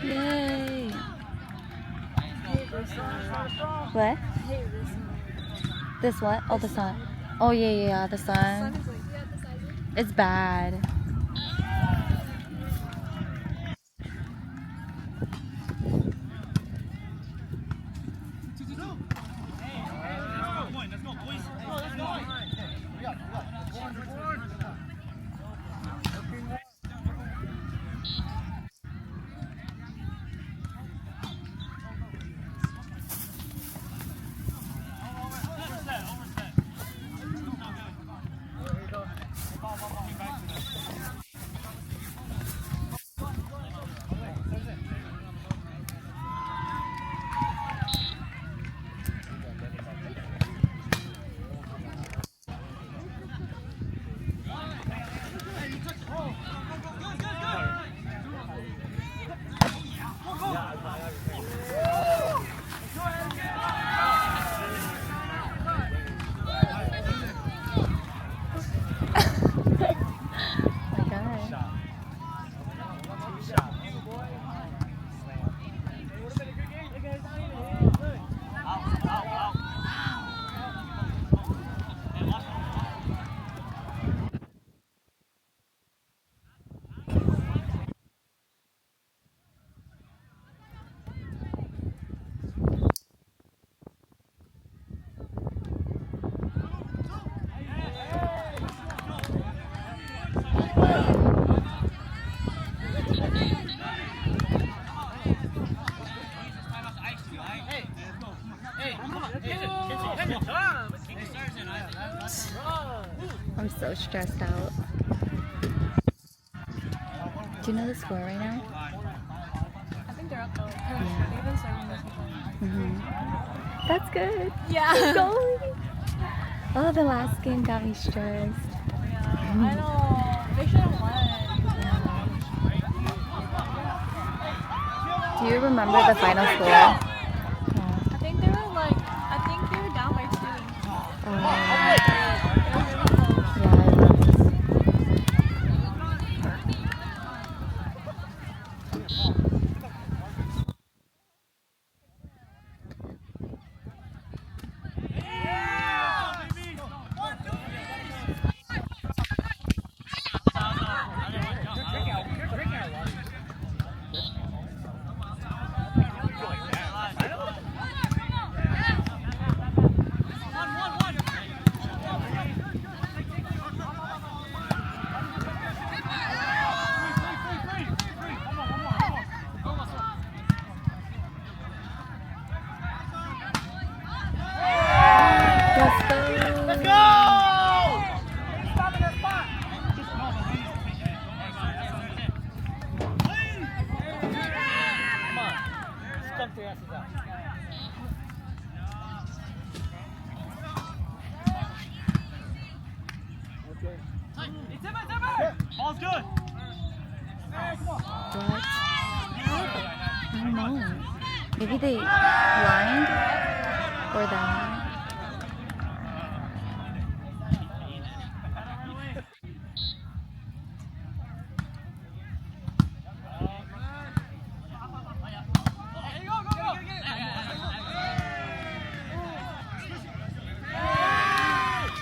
Yay! What? This what? Oh, the sun. Oh, yeah, the sun. It's bad. I'm so stressed out. Do you know the score right now? I think they're up though. Yeah. They've been serving this whole time. That's good. Yeah. Keep going. Oh, the last game got me stressed. Yeah, I know. They should have won. Do you remember the final score? I think they were down by 2. They were really close. Ball's good. What? I don't know. Maybe they lined or that.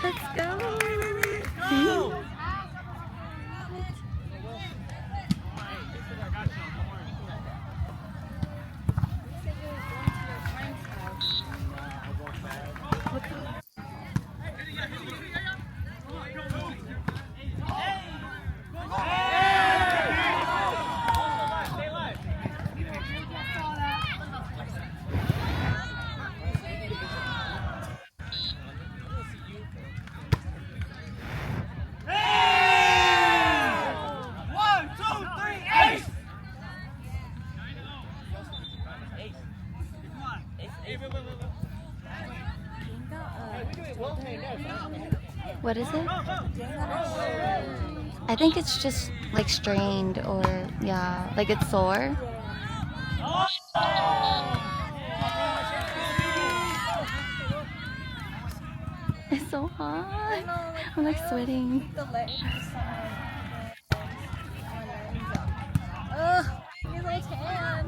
Let's go. What is it? I think it's just like strained or yeah, like it's sore. It's so hot. I'm like sweating. Ugh, he's like tan.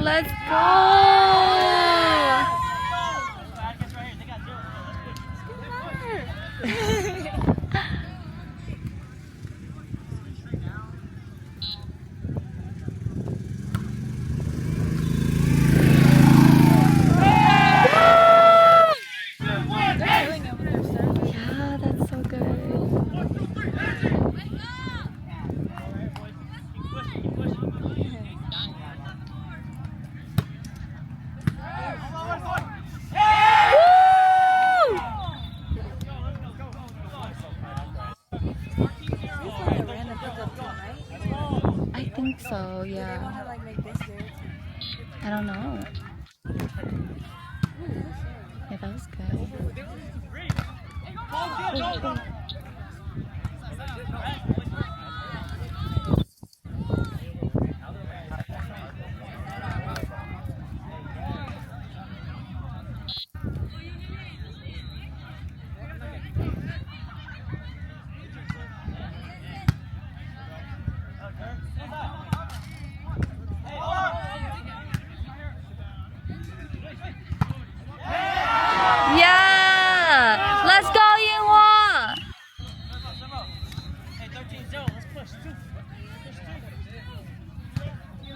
Let's go! Yeah, that's so good. I think so, yeah. I don't know. Yeah, that was good. Yeah! Let's go, Yinghua!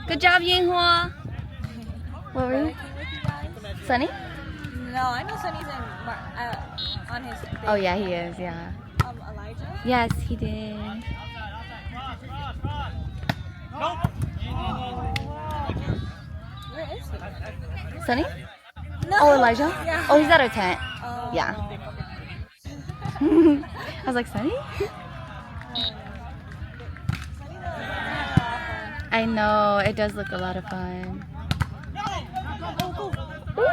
Good job, Yinghua! What were you? Sunny? No, I know Sunny's on his thing. Oh yeah, he is, yeah. Elijah? Yes, he did. Where is he? Sunny? No. Oh, Elijah? Yeah. Oh, he's at our tent. Oh. Yeah. I was like, Sunny? I know, it does look a lot of fun. Woo!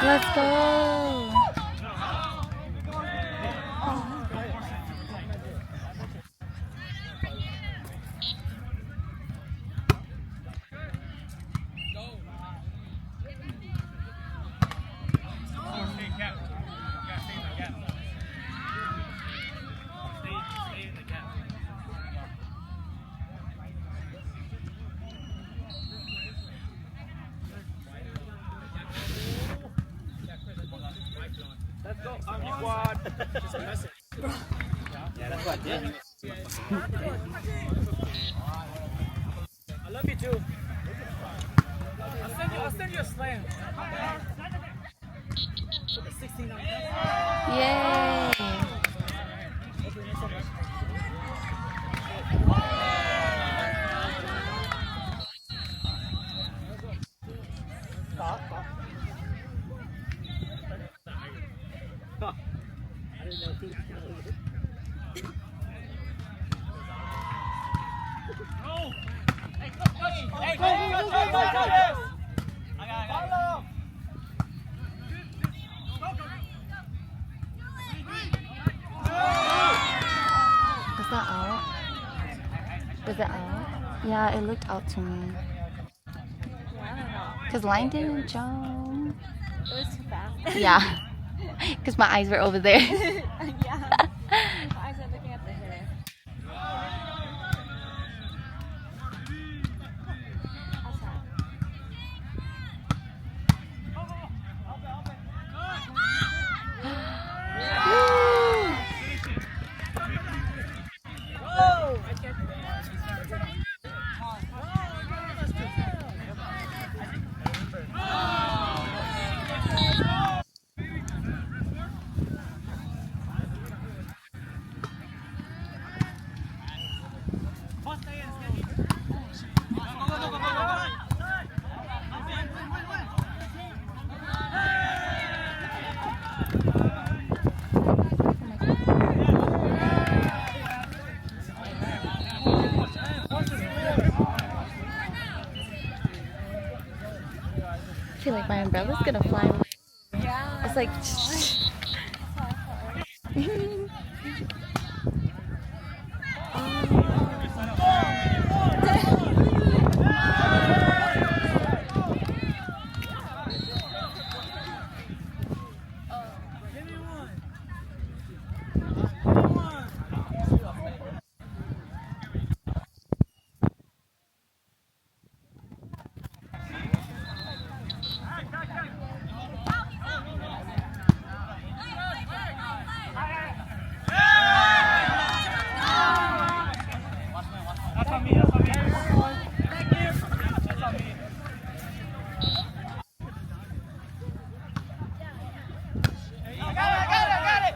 Let's go! Let's go, squad. Just a message. Yeah, that's what I did. I love you too. I'll send you a slam. 16 on. Yay! Hey, go! I got it. Was that out? Was it out? Yeah, it looked out to me. Because line didn't jump. It was too fast. Yeah. Because my eyes were over there. Yeah. My eyes are looking at the hair. I feel like my umbrella's gonna fly away. Yeah. It's It's like. That's on me, that's on me. Thank you. That's on me. I got it.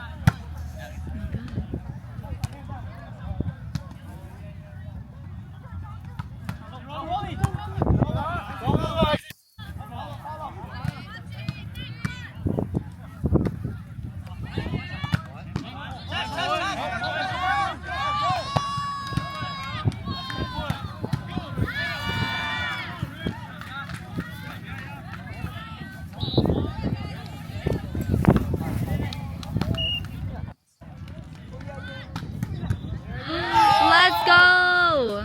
Let's go!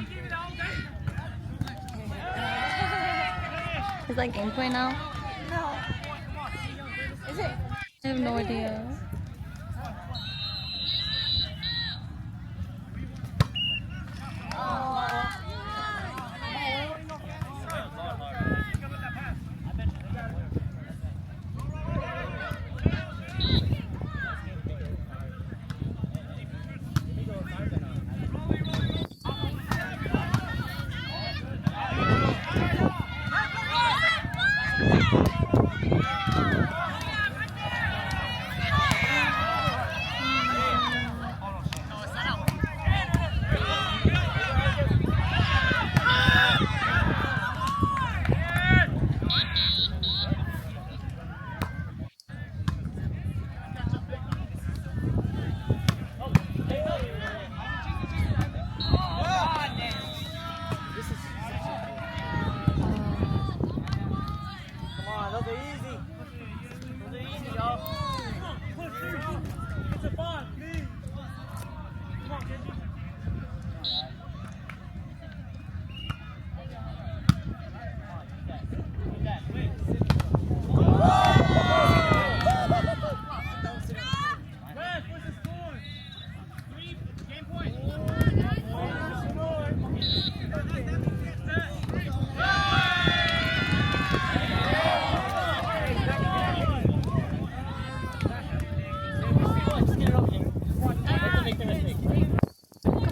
Is that gameplay now? No. Is it? I have no idea.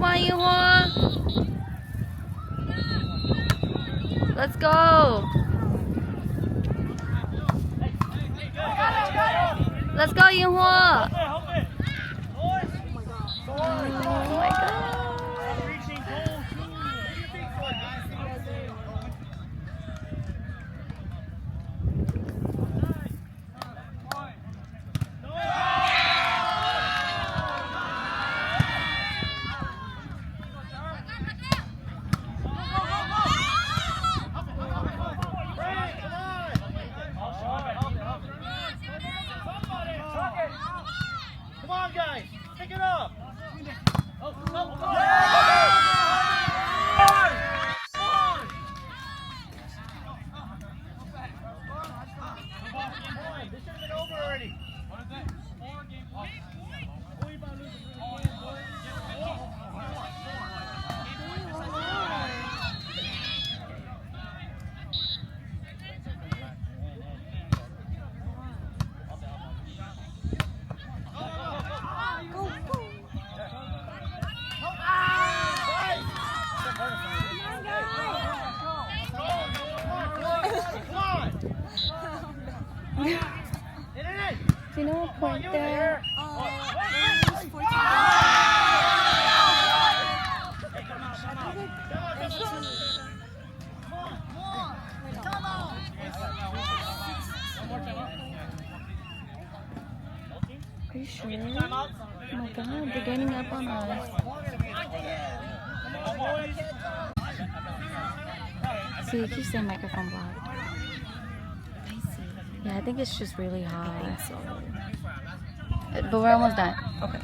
Come on, Yuhua! Let's go! Let's go, Yuhua! Oh my god! Come on, guys, pick it up. This should have been over already. What is it? 4 game plus. Do you know what point there? Are you sure? Oh my god, they're gaining up on us. So you keep saying microphone block. I see. Yeah, I think it's just really hot. I think so. But we're almost done. Okay.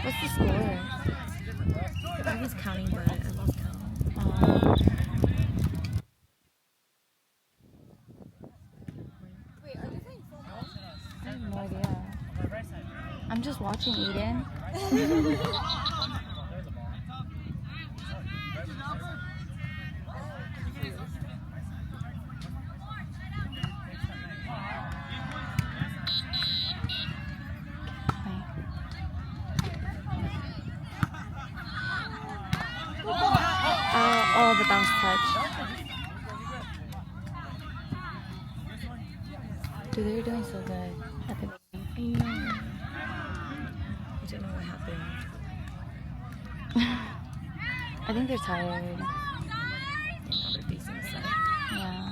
What's the score? I was counting, but I lost count. I have no idea. I'm just watching Eden. Oh, but that was touch. Dude, they're doing so good at the beginning. I know. I don't know what happened. I think they're tired. Now they're facing the side. Yeah.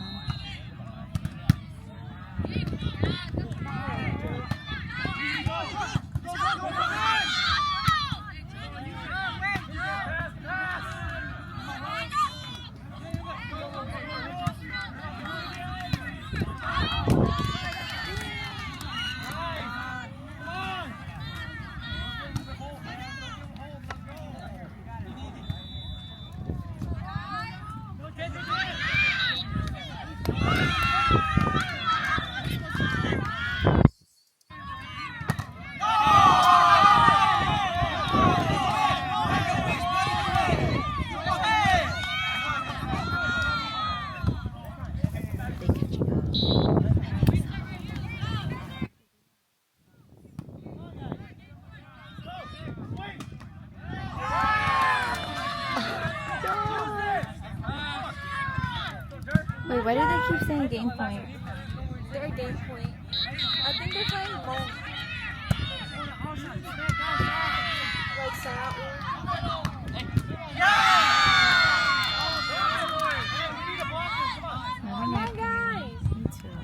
They're catching up. Wait, why do they keep saying game point? They're game point. I think they're playing both. Like Sarah. I don't know. Guys. Me too.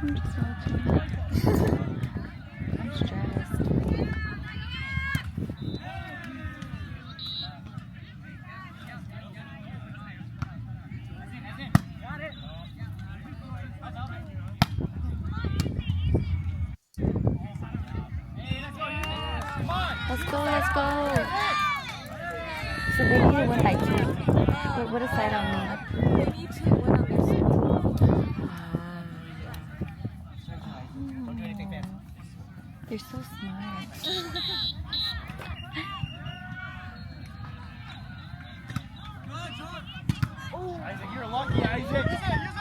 I'm just watching. I'm stressed. Let's go, let's go. So they need to win by 2. Wait, what is side on me? They need to win on their side. They're so smart. Isaac, you're lucky, Isaac.